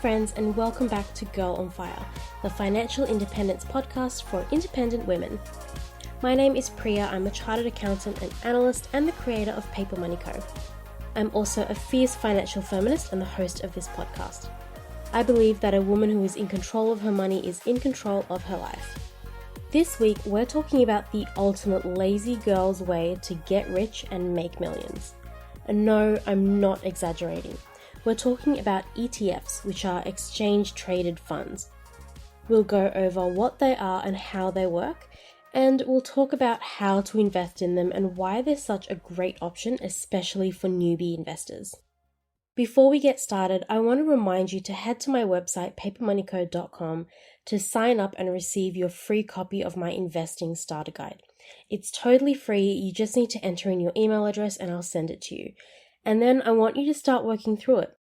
friends, and welcome back to Girl on Fire, the financial independence podcast for independent women. My name is Priya. I'm a chartered accountant and analyst and the creator of Paper Money Co. I'm also a fierce financial feminist and the host of this podcast. I believe that a woman who is in control of her money is in control of her life. This week, we're talking about the ultimate lazy girl's way to get rich and make millions. And no, I'm not exaggerating. We're talking about ETFs, which are exchange-traded funds. We'll go over what they are and how they work, and we'll talk about how to invest in them and why they're such a great option, especially for newbie investors. Before we get started, I want to remind you to head to my website, papermoneyco.com, to sign up and receive your free copy of my investing starter guide. It's totally free. You just need to enter in your email address and I'll send it to you. And then I want you to start working through it.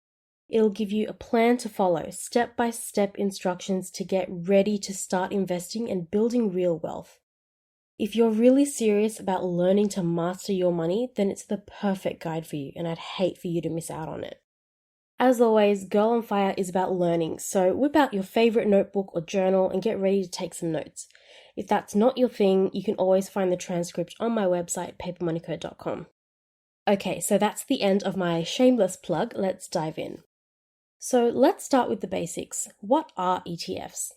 It'll give you a plan to follow, step-by-step instructions to get ready to start investing and building real wealth. If you're really serious about learning to master your money, then it's the perfect guide for you, and I'd hate for you to miss out on it. As always, Girl on Fire is about learning, so whip out your favorite notebook or journal and get ready to take some notes. If that's not your thing, you can always find the transcript on my website, papermoneyco.com. Okay, so that's the end of my shameless plug. Let's dive in. So let's start with the basics. What are ETFs?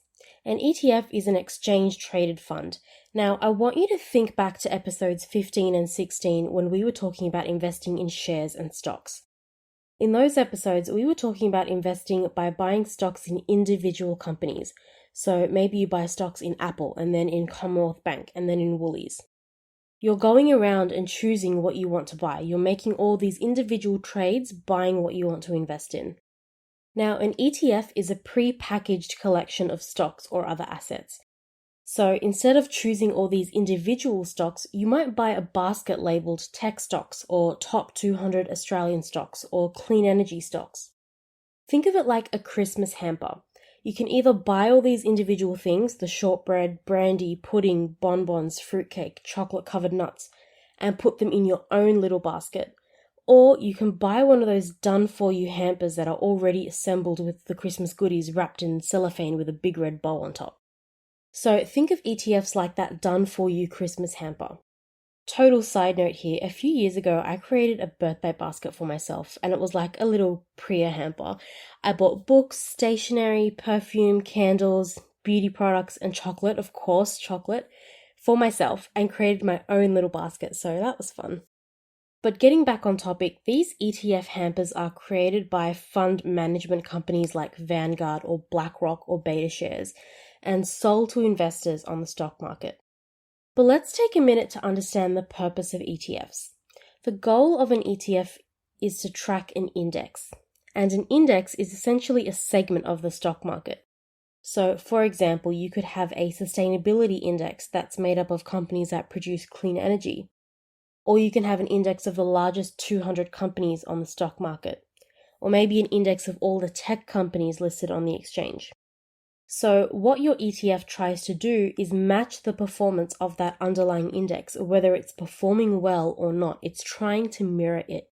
An ETF is an exchange-traded fund. Now, I want you to think back to episodes 15 and 16 when we were talking about investing in shares and stocks. In those episodes, we were talking about investing by buying stocks in individual companies. So maybe you buy stocks in Apple, and then in Commonwealth Bank, and then in Woolies. You're going around and choosing what you want to buy. You're making all these individual trades, buying what you want to invest in. Now, an ETF is a pre-packaged collection of stocks or other assets. So instead of choosing all these individual stocks, you might buy a basket labeled tech stocks or top 200 Australian stocks or clean energy stocks. Think of it like a Christmas hamper. You can either buy all these individual things, the shortbread, brandy, pudding, bonbons, fruitcake, chocolate-covered nuts, and put them in your own little basket. Or you can buy one of those done-for-you hampers that are already assembled with the Christmas goodies wrapped in cellophane with a big red bow on top. So think of ETFs like that done-for-you Christmas hamper. Total side note here, a few years ago I created a birthday basket for myself and it was like a little Priya hamper. I bought books, stationery, perfume, candles, beauty products and chocolate, of course chocolate, for myself and created my own little basket, so that was fun. But getting back on topic, these ETF hampers are created by fund management companies like Vanguard or BlackRock or iShares and sold to investors on the stock market. But let's take a minute to understand the purpose of ETFs. The goal of an ETF is to track an index, and an index is essentially a segment of the stock market. So, for example, you could have a sustainability index that's made up of companies that produce clean energy, or you can have an index of the largest 200 companies on the stock market, or maybe an index of all the tech companies listed on the exchange. So what your ETF tries to do is match the performance of that underlying index, whether it's performing well or not. It's trying to mirror it.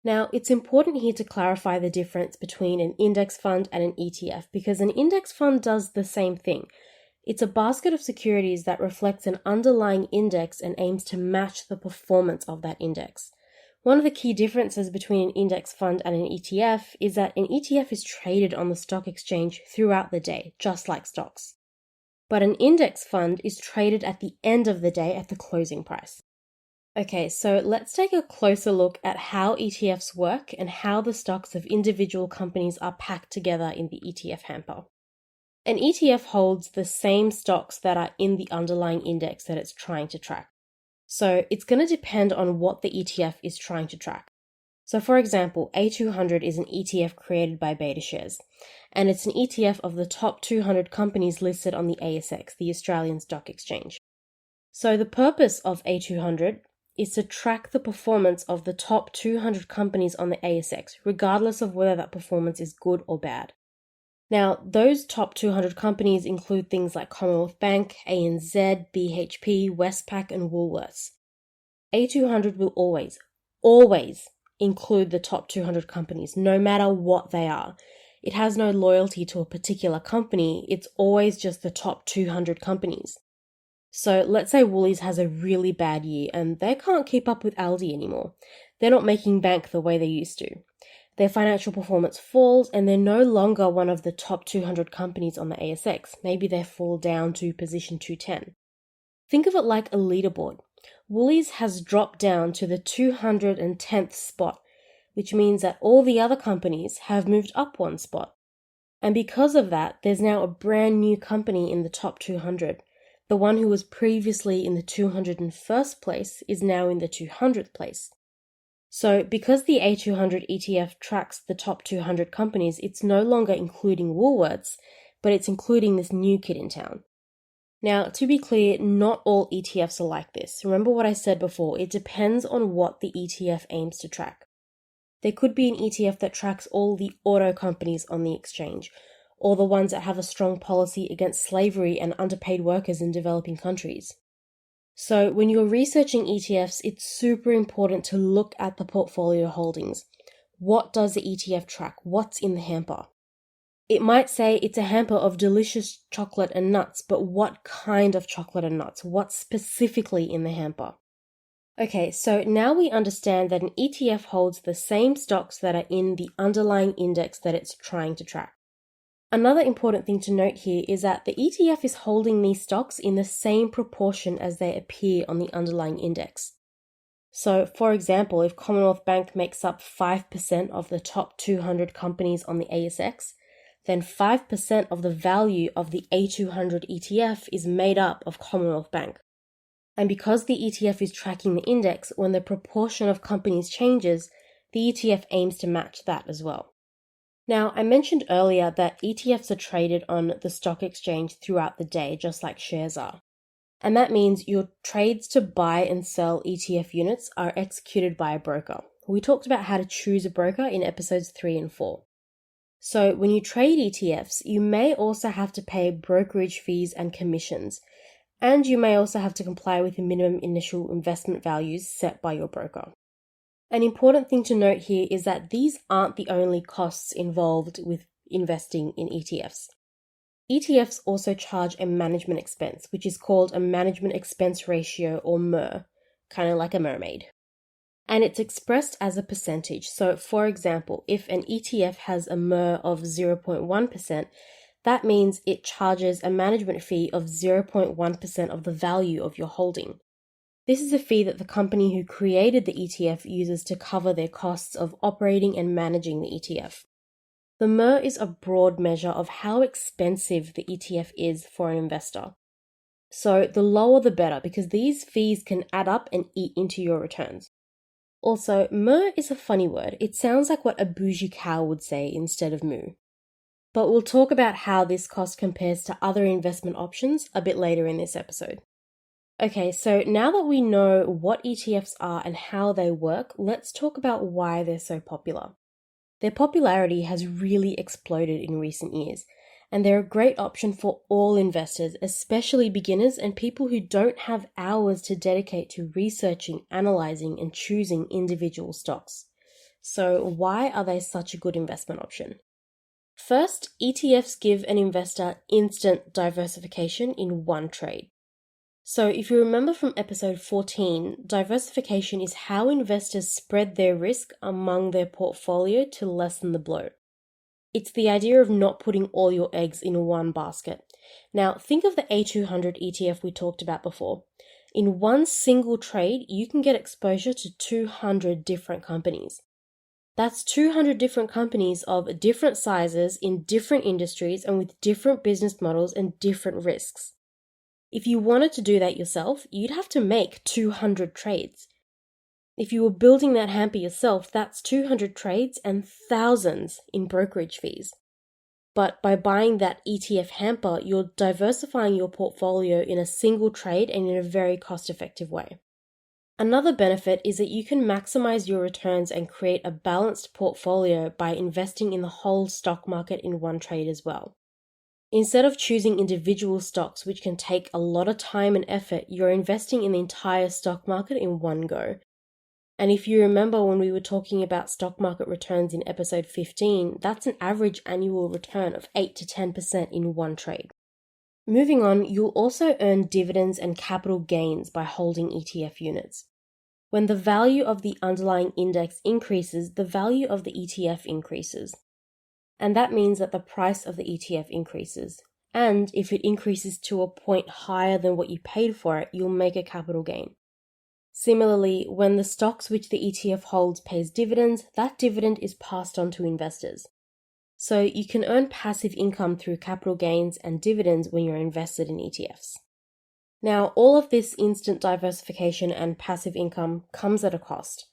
Now, it's important here to clarify the difference between an index fund and an ETF, because an index fund does the same thing. It's a basket of securities that reflects an underlying index and aims to match the performance of that index. One of the key differences between an index fund and an ETF is that an ETF is traded on the stock exchange throughout the day, just like stocks. But an index fund is traded at the end of the day at the closing price. Okay, so let's take a closer look at how ETFs work and how the stocks of individual companies are packed together in the ETF hamper. An ETF holds the same stocks that are in the underlying index that it's trying to track. So it's going to depend on what the ETF is trying to track. So for example, A200 is an ETF created by iShares, and it's an ETF of the top 200 companies listed on the ASX, the Australian Stock Exchange. So the purpose of A200 is to track the performance of the top 200 companies on the ASX, regardless of whether that performance is good or bad. Now, those top 200 companies include things like Commonwealth Bank, ANZ, BHP, Westpac, and Woolworths. A200 will always include the top 200 companies, no matter what they are. It has no loyalty to a particular company. It's always just the top 200 companies. So let's say Woolies has a really bad year and they can't keep up with Aldi anymore. They're not making bank the way they used to. Their financial performance falls and they're no longer one of the top 200 companies on the ASX. Maybe they fall down to position 210. Think of it like a leaderboard. Woolies has dropped down to the 210th spot, which means that all the other companies have moved up one spot. And because of that, there's now a brand new company in the top 200. The one who was previously in the 201st place is now in the 200th place. So because the A200 ETF tracks the top 200 companies, it's no longer including Woolworths, but it's including this new kid in town. Now, to be clear, not all ETFs are like this. Remember what I said before, it depends on what the ETF aims to track. There could be an ETF that tracks all the auto companies on the exchange, or the ones that have a strong policy against slavery and underpaid workers in developing countries. So when you're researching ETFs, it's super important to look at the portfolio holdings. What does the ETF track? What's in the hamper? It might say it's a hamper of delicious chocolate and nuts, but what kind of chocolate and nuts? What's specifically in the hamper? Okay, so now we understand that an ETF holds the same stocks that are in the underlying index that it's trying to track. Another important thing to note here is that the ETF is holding these stocks in the same proportion as they appear on the underlying index. So, for example, if Commonwealth Bank makes up 5% of the top 200 companies on the ASX, then 5% of the value of the A200 ETF is made up of Commonwealth Bank. And because the ETF is tracking the index, when the proportion of companies changes, the ETF aims to match that as well. Now, I mentioned earlier that ETFs are traded on the stock exchange throughout the day, just like shares are. And that means your trades to buy and sell ETF units are executed by a broker. We talked about how to choose a broker in episodes 3 and 4. So when you trade ETFs, you may also have to pay brokerage fees and commissions, and you may also have to comply with the minimum initial investment values set by your broker. An important thing to note here is that these aren't the only costs involved with investing in ETFs. ETFs also charge a management expense, which is called a management expense ratio or MER, kind of like a mermaid. And it's expressed as a percentage. So for example, if an ETF has a MER of 0.1%, that means it charges a management fee of 0.1% of the value of your holding. This is a fee that the company who created the ETF uses to cover their costs of operating and managing the ETF. The MER is a broad measure of how expensive the ETF is for an investor. So the lower the better, because these fees can add up and eat into your returns. Also, MER is a funny word. It sounds like what a bougie cow would say instead of moo. But we'll talk about how this cost compares to other investment options a bit later in this episode. Okay, so now that we know what ETFs are and how they work, let's talk about why they're so popular. Their popularity has really exploded in recent years, and they're a great option for all investors, especially beginners and people who don't have hours to dedicate to researching, analyzing, and choosing individual stocks. So why are they such a good investment option? First, ETFs give an investor instant diversification in one trade. So if you remember from episode 14, diversification is how investors spread their risk among their portfolio to lessen the blow. It's the idea of not putting all your eggs in one basket. Now, think of the A200 ETF we talked about before. In one single trade, you can get exposure to 200 different companies. That's 200 different companies of different sizes in different industries and with different business models and different risks. If you wanted to do that yourself, you'd have to make 200 trades. If you were building that hamper yourself, that's 200 trades and thousands in brokerage fees. But by buying that ETF hamper, you're diversifying your portfolio in a single trade and in a very cost-effective way. Another benefit is that you can maximize your returns and create a balanced portfolio by investing in the whole stock market in one trade as well. Instead of choosing individual stocks, which can take a lot of time and effort, you're investing in the entire stock market in one go. And if you remember when we were talking about stock market returns in episode 15, that's an average annual return of 8 to 10% in one trade. Moving on, you'll also earn dividends and capital gains by holding ETF units. When the value of the underlying index increases, the value of the ETF increases. And that means that the price of the ETF increases. And if it increases to a point higher than what you paid for it, you'll make a capital gain. Similarly, when the stocks which the ETF holds pays dividends, that dividend is passed on to investors. So you can earn passive income through capital gains and dividends when you're invested in ETFs. Now, all of this instant diversification and passive income comes at a cost.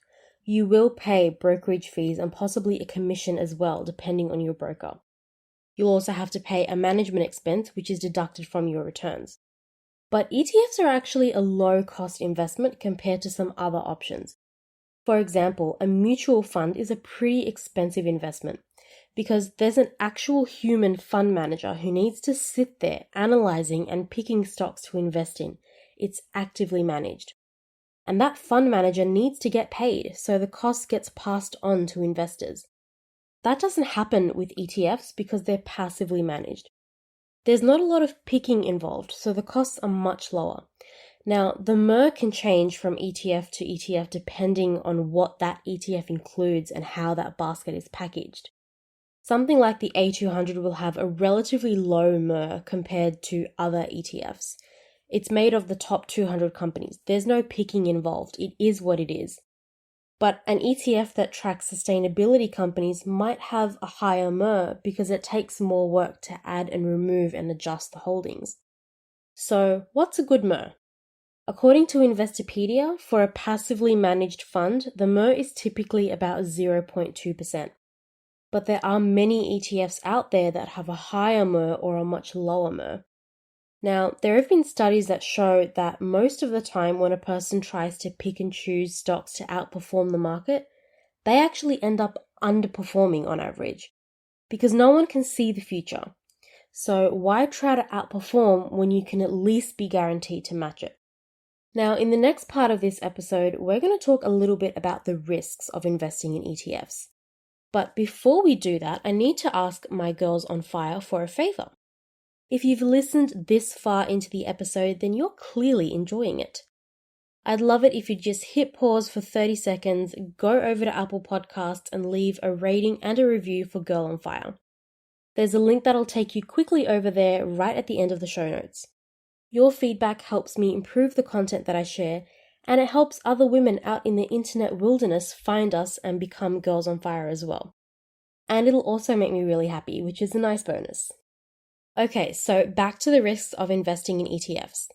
You will pay brokerage fees and possibly a commission as well, depending on your broker. You'll also have to pay a management expense, which is deducted from your returns. But ETFs are actually a low-cost investment compared to some other options. For example, a mutual fund is a pretty expensive investment because there's an actual human fund manager who needs to sit there analyzing and picking stocks to invest in. It's actively managed. And that fund manager needs to get paid, so the cost gets passed on to investors. That doesn't happen with ETFs because they're passively managed. There's not a lot of picking involved, so the costs are much lower. Now, the MER can change from ETF to ETF depending on what that ETF includes and how that basket is packaged. Something like the A200 will have a relatively low MER compared to other ETFs. It's made of the top 200 companies. There's no picking involved. It is what it is. But an ETF that tracks sustainability companies might have a higher MER because it takes more work to add and remove and adjust the holdings. So, what's a good MER? According to Investopedia, for a passively managed fund, the MER is typically about 0.2%. But there are many ETFs out there that have a higher MER or a much lower MER. Now, there have been studies that show that most of the time when a person tries to pick and choose stocks to outperform the market, they actually end up underperforming on average because no one can see the future. So why try to outperform when you can at least be guaranteed to match it? Now, in the next part of this episode, we're going to talk a little bit about the risks of investing in ETFs. But before we do that, I need to ask my girls on fire for a favor. If you've listened this far into the episode, then you're clearly enjoying it. I'd love it if you just hit pause for 30 seconds, go over to Apple Podcasts and leave a rating and a review for Girl on Fire. There's a link that'll take you quickly over there right at the end of the show notes. Your feedback helps me improve the content that I share, and it helps other women out in the internet wilderness find us and become Girls on Fire as well. And it'll also make me really happy, which is a nice bonus. Okay, so back to the risks of investing in ETFs.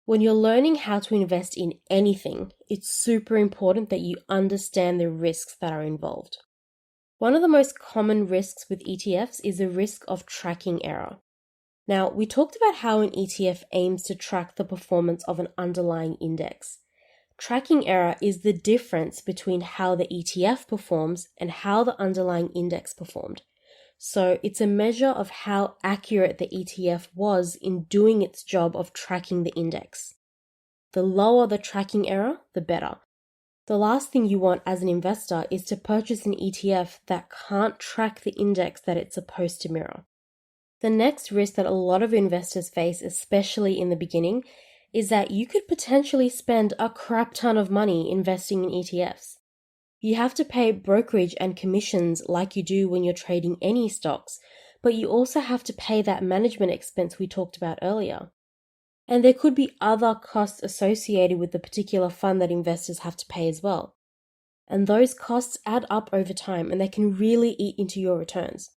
When you're learning how to invest in anything, it's super important that you understand the risks that are involved. One of the most common risks with ETFs is the risk of tracking error. Now, we talked about how an ETF aims to track the performance of an underlying index. Tracking error is the difference between how the ETF performs and how the underlying index performed. So it's a measure of how accurate the ETF was in doing its job of tracking the index. The lower the tracking error, the better. The last thing you want as an investor is to purchase an ETF that can't track the index that it's supposed to mirror. The next risk that a lot of investors face, especially in the beginning, is that you could potentially spend a crap ton of money investing in ETFs. You have to pay brokerage and commissions like you do when you're trading any stocks, but you also have to pay that management expense we talked about earlier. And there could be other costs associated with the particular fund that investors have to pay as well. And those costs add up over time and they can really eat into your returns.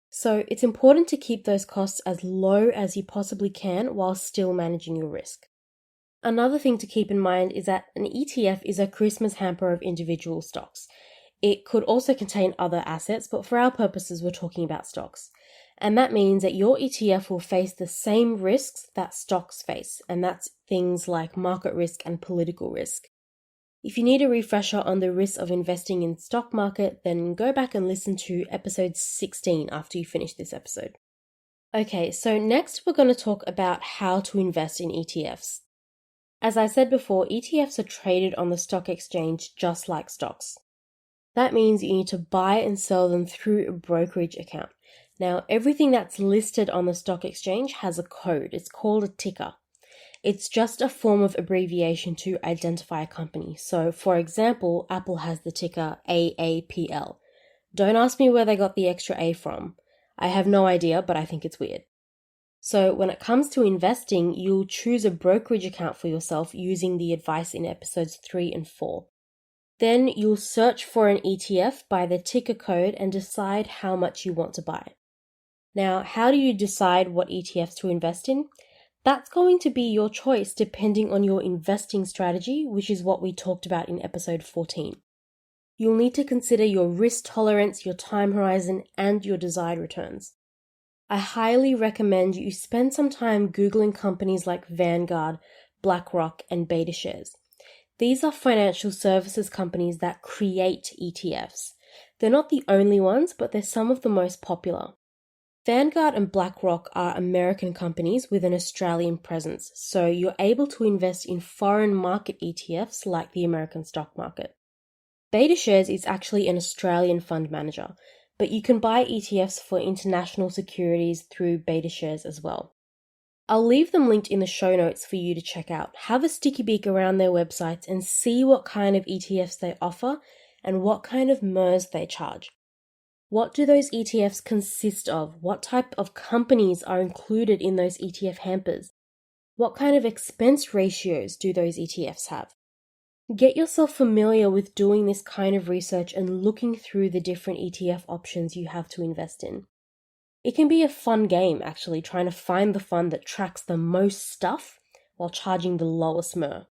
So it's important to keep those costs as low as you possibly can while still managing your risk. Another thing to keep in mind is that an ETF is a Christmas hamper of individual stocks. It could also contain other assets, but for our purposes, we're talking about stocks. And that means that your ETF will face the same risks that stocks face, and that's things like market risk and political risk. If you need a refresher on the risks of investing in stock market, then go back and listen to episode 16 after you finish this episode. Okay, so next we're going to talk about how to invest in ETFs. As I said before, ETFs are traded on the stock exchange just like stocks. That means you need to buy and sell them through a brokerage account. Now, everything that's listed on the stock exchange has a code. It's called a ticker. It's just a form of abbreviation to identify a company. So, for example, Apple has the ticker AAPL. Don't ask me where they got the extra A from. I have no idea, but I think it's weird. So when it comes to investing, you'll choose a brokerage account for yourself using the advice in episodes 3 and 4. Then you'll search for an ETF by the ticker code and decide how much you want to buy. Now, how do you decide what ETFs to invest in? That's going to be your choice depending on your investing strategy, which is what we talked about in episode 14. You'll need to consider your risk tolerance, your time horizon, and your desired returns. I highly recommend you spend some time Googling companies like Vanguard, BlackRock, and BetaShares. These are financial services companies that create ETFs. They're not the only ones, but they're some of the most popular. Vanguard and BlackRock are American companies with an Australian presence, so you're able to invest in foreign market ETFs like the American stock market. BetaShares is actually an Australian fund manager, but you can buy ETFs for international securities through BetaShares as well. I'll leave them linked in the show notes for you to check out. Have a sticky beak around their websites and see what kind of ETFs they offer and what kind of MERS they charge. What do those ETFs consist of? What type of companies are included in those ETF hampers? What kind of expense ratios do those ETFs have? Get yourself familiar with doing this kind of research and looking through the different ETF options you have to invest in. It can be a fun game, actually, trying to find the fund that tracks the most stuff while charging the lowest MER.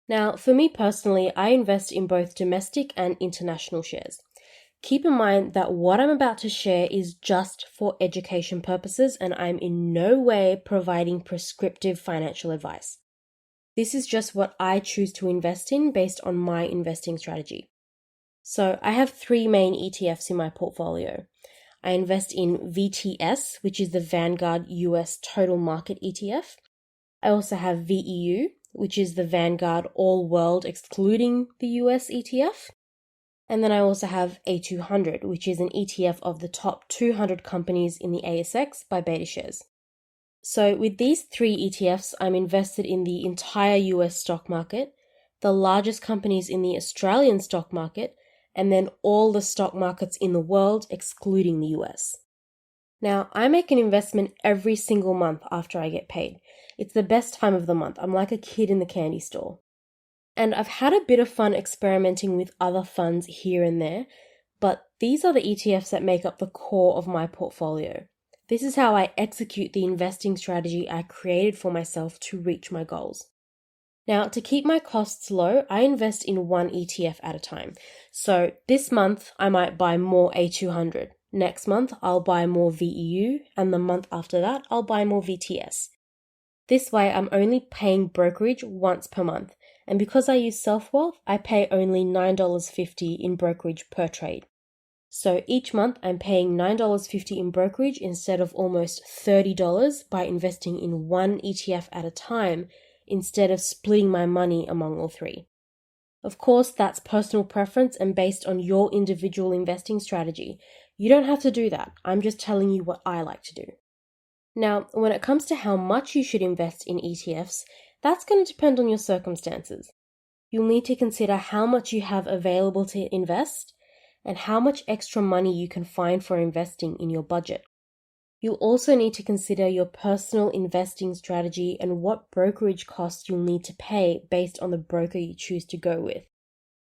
Now, for me personally, I invest in both domestic and international shares. Keep in mind that what I'm about to share is just for education purposes, and I'm in no way providing prescriptive financial advice. This is just what I choose to invest in based on my investing strategy. So I have 3 main ETFs in my portfolio. I invest in VTS, which is the Vanguard US Total Market ETF. I also have VEU, which is the Vanguard All World excluding the US ETF. And then I also have A200, which is an ETF of the top 200 companies in the ASX by BetaShares. So with these 3 ETFs, I'm invested in the entire US stock market, the largest companies in the Australian stock market, and then all the stock markets in the world, excluding the US. Now, I make an investment every single month after I get paid. It's the best time of the month. I'm like a kid in the candy store. And I've had a bit of fun experimenting with other funds here and there, but these are the ETFs that make up the core of my portfolio. This is how I execute the investing strategy I created for myself to reach my goals. Now, to keep my costs low, I invest in one ETF at a time. So this month, I might buy more A200. Next month, I'll buy more VEU, and the month after that, I'll buy more VTS. This way, I'm only paying brokerage once per month. And because I use SelfWealth, I pay only $9.50 in brokerage per trade. So each month I'm paying $9.50 in brokerage instead of almost $30 by investing in one ETF at a time instead of splitting my money among all 3. Of course, that's personal preference and based on your individual investing strategy. You don't have to do that. I'm just telling you what I like to do. Now, when it comes to how much you should invest in ETFs, that's going to depend on your circumstances. You'll need to consider how much you have available to invest and how much extra money you can find for investing in your budget. You'll also need to consider your personal investing strategy and what brokerage costs you'll need to pay based on the broker you choose to go with.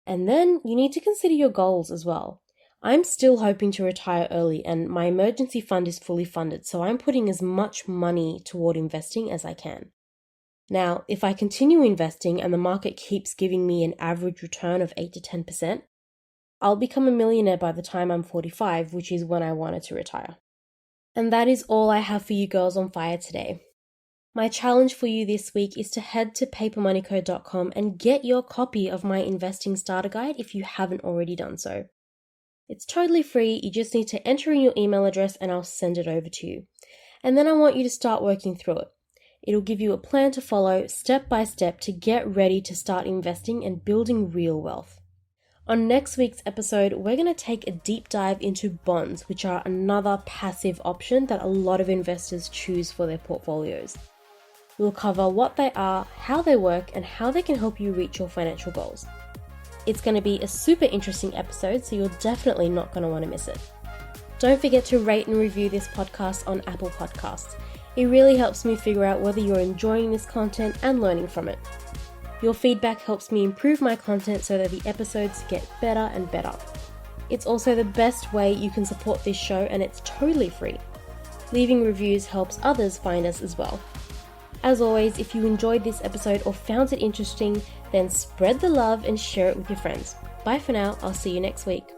And then you need to consider your goals as well. I'm still hoping to retire early and my emergency fund is fully funded, so I'm putting as much money toward investing as I can. Now, if I continue investing and the market keeps giving me an average return of 8 to 10%, I'll become a millionaire by the time I'm 45, which is when I wanted to retire. And that is all I have for you girls on fire today. My challenge for you this week is to head to papermoneyco.com and get your copy of my investing starter guide if you haven't already done so. It's totally free. You just need to enter in your email address and I'll send it over to you. And then I want you to start working through it. It'll give you a plan to follow step by step to get ready to start investing and building real wealth. On next week's episode, we're going to take a deep dive into bonds, which are another passive option that a lot of investors choose for their portfolios. We'll cover what they are, how they work, and how they can help you reach your financial goals. It's going to be a super interesting episode, so you're definitely not going to want to miss it. Don't forget to rate and review this podcast on Apple Podcasts. It really helps me figure out whether you're enjoying this content and learning from it. Your feedback helps me improve my content so that the episodes get better and better. It's also the best way you can support this show, and it's totally free. Leaving reviews helps others find us as well. As always, if you enjoyed this episode or found it interesting, then spread the love and share it with your friends. Bye for now, I'll see you next week.